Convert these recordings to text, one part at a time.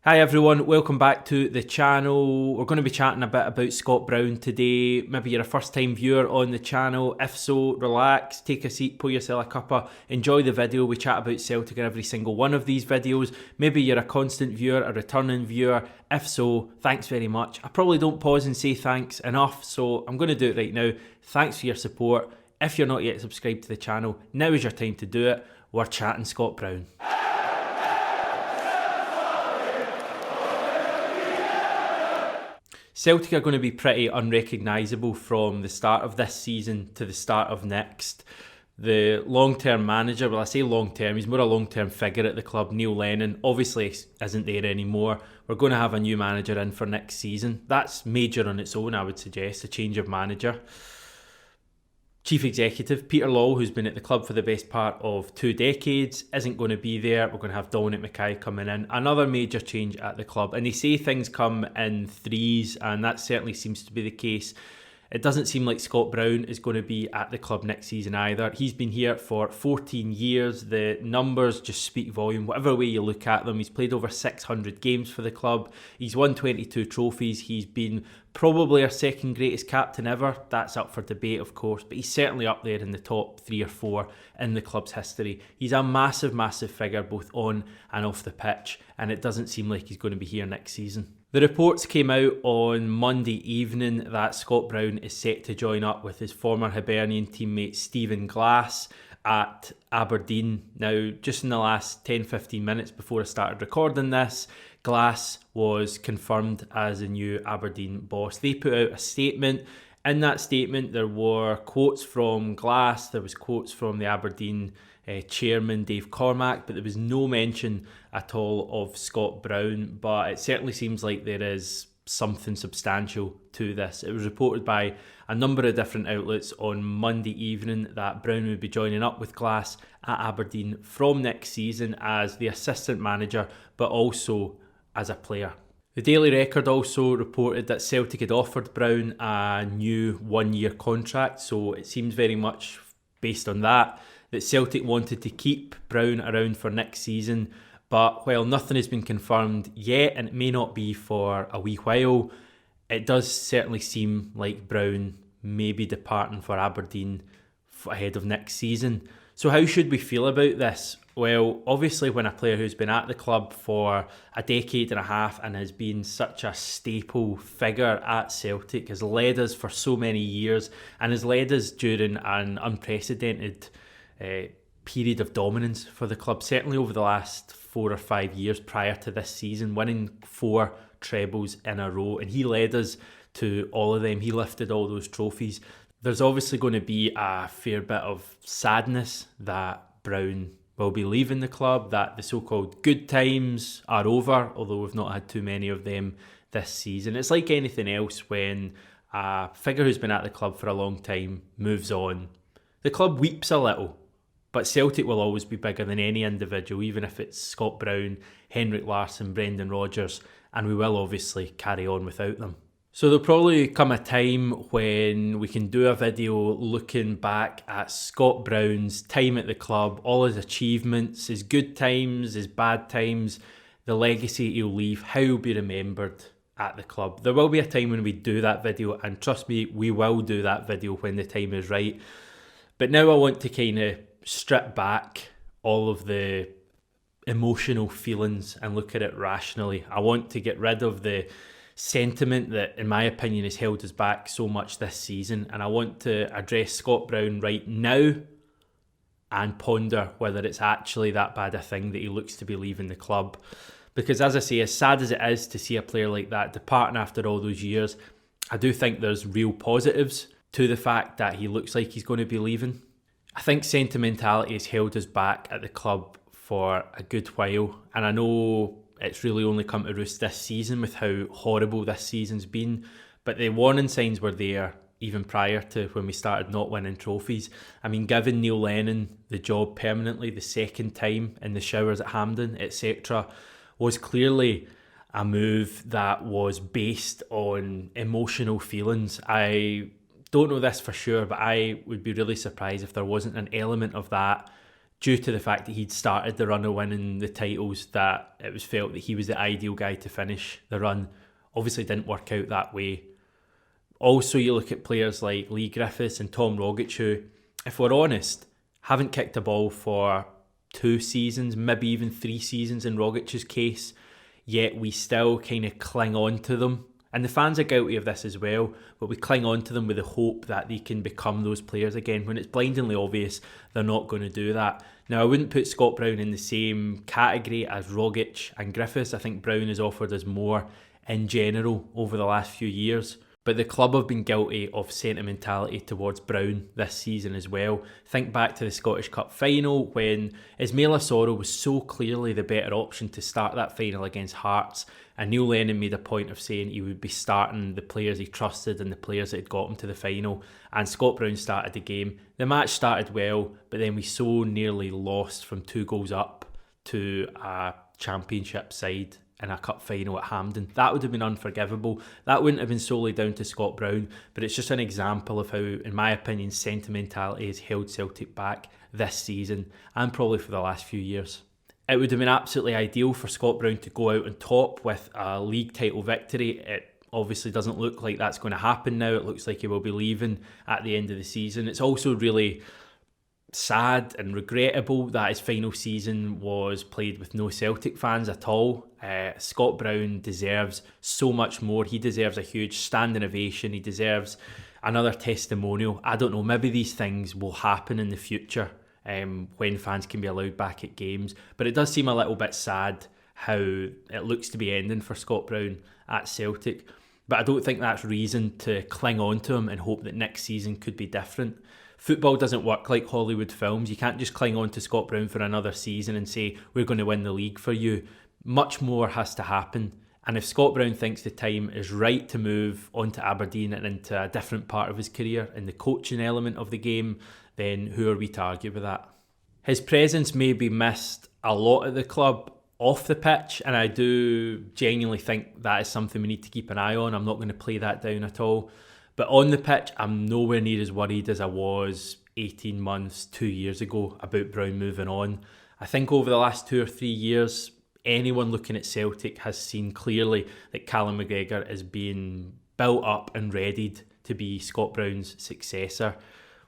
Hi everyone, welcome back to the channel. We're going to be chatting a bit about Scott Brown today. Maybe you're a first time viewer on the channel. If so, relax, take a seat, pour yourself a cuppa, enjoy the video. We chat about Celtic in every single one of these videos. Maybe you're a constant viewer, a returning viewer. If so, thanks very much. I probably don't pause and say thanks enough, so I'm going to do it right now. Thanks for your support. If you're not yet subscribed to the channel, now is your time to do it. We're chatting Scott Brown. Celtic are going to be pretty unrecognisable from the start of this season to the start of next. The long-term manager, well I say long-term, he's more a long-term figure at the club, Neil Lennon, obviously isn't there anymore. We're going to have a new manager in for next season. That's major on its own, I would suggest, a change of manager. Chief Executive Peter Lawwell, who's been at the club for the best part of 2 decades, isn't going to be there. We're going to have Dominic Mackay coming in. Another major change at the club. And they say things come in threes, and that certainly seems to be the case. It doesn't seem like Scott Brown is going to be at the club next season either. He's been here for 14 years. The numbers just speak volume. Whatever way you look at them, he's played over 600 games for the club. He's won 22 trophies. He's been probably our second greatest captain ever. That's up for debate, of course, but he's certainly up there in the top 3 or 4 in the club's history. He's a massive, massive figure both on and off the pitch, and it doesn't seem like he's going to be here next season. The reports came out on Monday evening that Scott Brown is set to join up with his former Hibernian teammate Stephen Glass at Aberdeen. Now, just in the last 10-15 minutes before I started recording this, Glass was confirmed as the new Aberdeen boss. They put out a statement. In that statement, there were quotes from Glass, there was quotes from the Aberdeen chairman Dave Cormack, but there was no mention at all of Scott Brown. But it certainly seems like there is something substantial to this. It was reported by a number of different outlets on Monday evening that Brown would be joining up with Glass at Aberdeen from next season as the assistant manager, but also as a player. The Daily Record also reported that Celtic had offered Brown a new 1-year contract, so it seems very much based on that Celtic wanted to keep Brown around for next season. But while nothing has been confirmed yet, and it may not be for a wee while, it does certainly seem like Brown may be departing for Aberdeen ahead of next season. So how should we feel about this? Well, obviously when a player who's been at the club for a decade and a half and has been such a staple figure at Celtic, has led us for so many years and has led us during an unprecedented period of dominance for the club, certainly over the last 4 or 5 years prior to this season, winning 4 trebles in a row, and he led us to all of them. He lifted all those trophies. There's obviously going to be a fair bit of sadness that Brown will be leaving the club, that the so-called good times are over, although we've not had too many of them this season. It's like anything else when a figure who's been at the club for a long time moves on. The club weeps a little, but Celtic will always be bigger than any individual, even if it's Scott Brown, Henrik Larsson, Brendan Rodgers, and we will obviously carry on without them. So there'll probably come a time when we can do a video looking back at Scott Brown's time at the club, all his achievements, his good times, his bad times, the legacy he'll leave, how he'll be remembered at the club. There will be a time when we do that video, and trust me, we will do that video when the time is right. But now I want to kind of strip back all of the emotional feelings and look at it rationally. I want to get rid of the sentiment that, in my opinion, has held us back so much this season, and I want to address Scott Brown right now and ponder whether it's actually that bad a thing that he looks to be leaving the club. Because as I say, as sad as it is to see a player like that departing after all those years, I do think there's real positives to the fact that he looks like he's going to be leaving. I think sentimentality has held us back at the club for a good while, and I know it's really only come to roost this season with how horrible this season's been, but the warning signs were there even prior to when we started not winning trophies. I mean, giving Neil Lennon the job permanently the second time in the showers at Hampden, etc., was clearly a move that was based on emotional feelings. I don't know this for sure, but I would be really surprised if there wasn't an element of that due to the fact that he'd started the run of winning the titles, that it was felt that he was the ideal guy to finish the run. Obviously didn't work out that way. Also, you look at players like Lee Griffiths and Tom Rogic, who, if we're honest, haven't kicked a ball for 2 seasons, maybe even 3 seasons in Rogic's case, yet we still kind of cling on to them. And the fans are guilty of this as well, but we cling on to them with the hope that they can become those players again, when it's blindingly obvious they're not going to do that. Now, I wouldn't put Scott Brown in the same category as Rogic and Griffiths. I think Brown has offered us more in general over the last few years. But the club have been guilty of sentimentality towards Brown this season as well. Think back to the Scottish Cup final when Ismaila Soro was so clearly the better option to start that final against Hearts, and Neil Lennon made a point of saying he would be starting the players he trusted and the players that had got him to the final, and Scott Brown started the game. The match started well, but then we so nearly lost from 2 goals up to a championship side in a cup final at Hampden. That would have been unforgivable. That wouldn't have been solely down to Scott Brown, but it's just an example of how, in my opinion, sentimentality has held Celtic back this season and probably for the last few years. It would have been absolutely ideal for Scott Brown to go out on top with a league title victory. It obviously doesn't look like that's going to happen now. It looks like he will be leaving at the end of the season. It's also really sad and regrettable that his final season was played with no Celtic fans at all. Scott Brown deserves so much more. He deserves a huge standing ovation. He deserves another testimonial. I don't know, maybe these things will happen in the future when fans can be allowed back at games. But it does seem a little bit sad how it looks to be ending for Scott Brown at Celtic. But I don't think that's reason to cling on to him and hope that next season could be different. Football doesn't work like Hollywood films. You can't just cling on to Scott Brown for another season and say, we're going to win the league for you. Much more has to happen. And if Scott Brown thinks the time is right to move on to Aberdeen and into a different part of his career in the coaching element of the game, then who are we to argue with that? His presence may be missed a lot at the club off the pitch, and I do genuinely think that is something we need to keep an eye on. I'm not going to play that down at all. But on the pitch, I'm nowhere near as worried as I was 18 months, 2 years ago about Brown moving on. I think over the last 2 or 3 years, anyone looking at Celtic has seen clearly that Callum McGregor is being built up and readied to be Scott Brown's successor.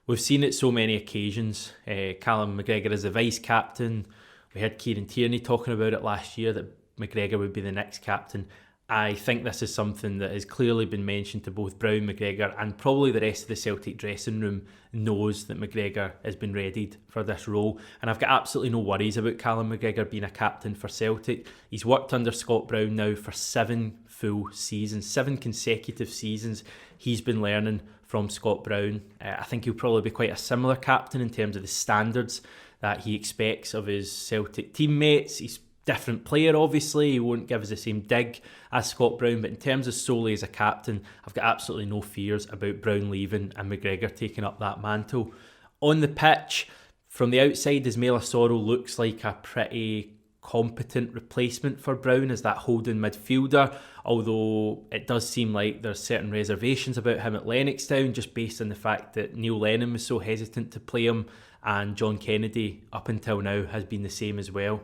We've seen it so many occasions. Callum McGregor is the vice-captain. We heard Kieran Tierney talking about it last year, that McGregor would be the next captain. I think this is something that has clearly been mentioned to both Brown, McGregor, and probably the rest of the Celtic dressing room knows that McGregor has been readied for this role. And I've got absolutely no worries about Callum McGregor being a captain for Celtic. He's worked under Scott Brown now for 7 full seasons, 7 consecutive seasons. He's been learning from Scott Brown. I think he'll probably be quite a similar captain in terms of the standards that he expects of his Celtic teammates. He's different player, obviously. He won't give us the same dig as Scott Brown, but in terms of solely as a captain, I've got absolutely no fears about Brown leaving and McGregor taking up that mantle. On the pitch, from the outside, Ismaila Soro looks like a pretty competent replacement for Brown as that holding midfielder, although it does seem like there's certain reservations about him at Lennoxtown, just based on the fact that Neil Lennon was so hesitant to play him, and John Kennedy up until now has been the same as well.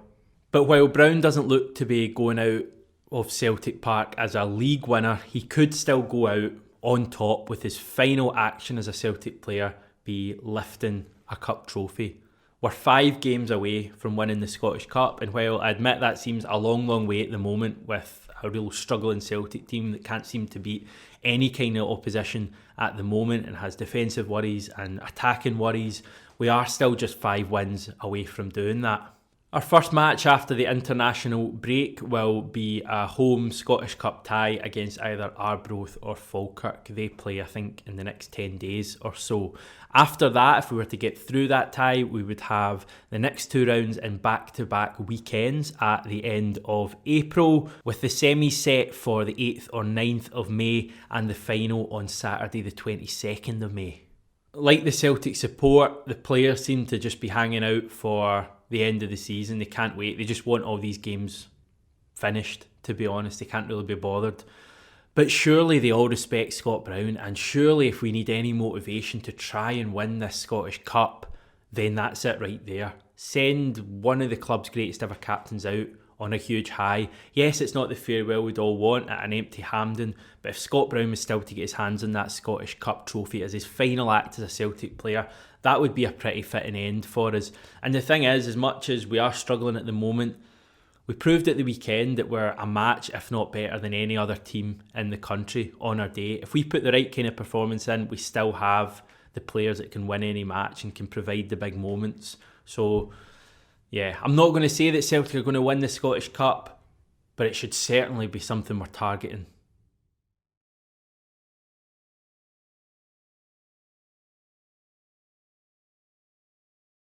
But while Brown doesn't look to be going out of Celtic Park as a league winner, he could still go out on top with his final action as a Celtic player be lifting a cup trophy. We're 5 games away from winning the Scottish Cup, and while I admit that seems a long, long way at the moment with a real struggling Celtic team that can't seem to beat any kind of opposition at the moment and has defensive worries and attacking worries, we are still just 5 wins away from doing that. Our first match after the international break will be a home Scottish Cup tie against either Arbroath or Falkirk. They play, I think, in the next 10 days or so. After that, if we were to get through that tie, we would have the next 2 rounds in back-to-back weekends at the end of April, with the semis set for the 8th or 9th of May and the final on Saturday the 22nd of May. Like the Celtic support, the players seem to just be hanging out for the end of the season. They can't wait. They just want all these games finished, to be honest. They can't really be bothered. But surely they all respect Scott Brown, and surely if we need any motivation to try and win this Scottish Cup, then that's it right there. send one of the club's greatest ever captains out on a huge high. Yes, it's not the farewell we'd all want at an empty Hampden, but if Scott Brown was still to get his hands on that Scottish Cup trophy as his final act as a Celtic player, that would be a pretty fitting end for us. And the thing is, as much as we are struggling at the moment, we proved at the weekend that we're a match, if not better, than any other team in the country on our day. If we put the right kind of performance in, we still have the players that can win any match and can provide the big moments. So, yeah, I'm not going to say that Celtic are going to win the Scottish Cup, but it should certainly be something we're targeting.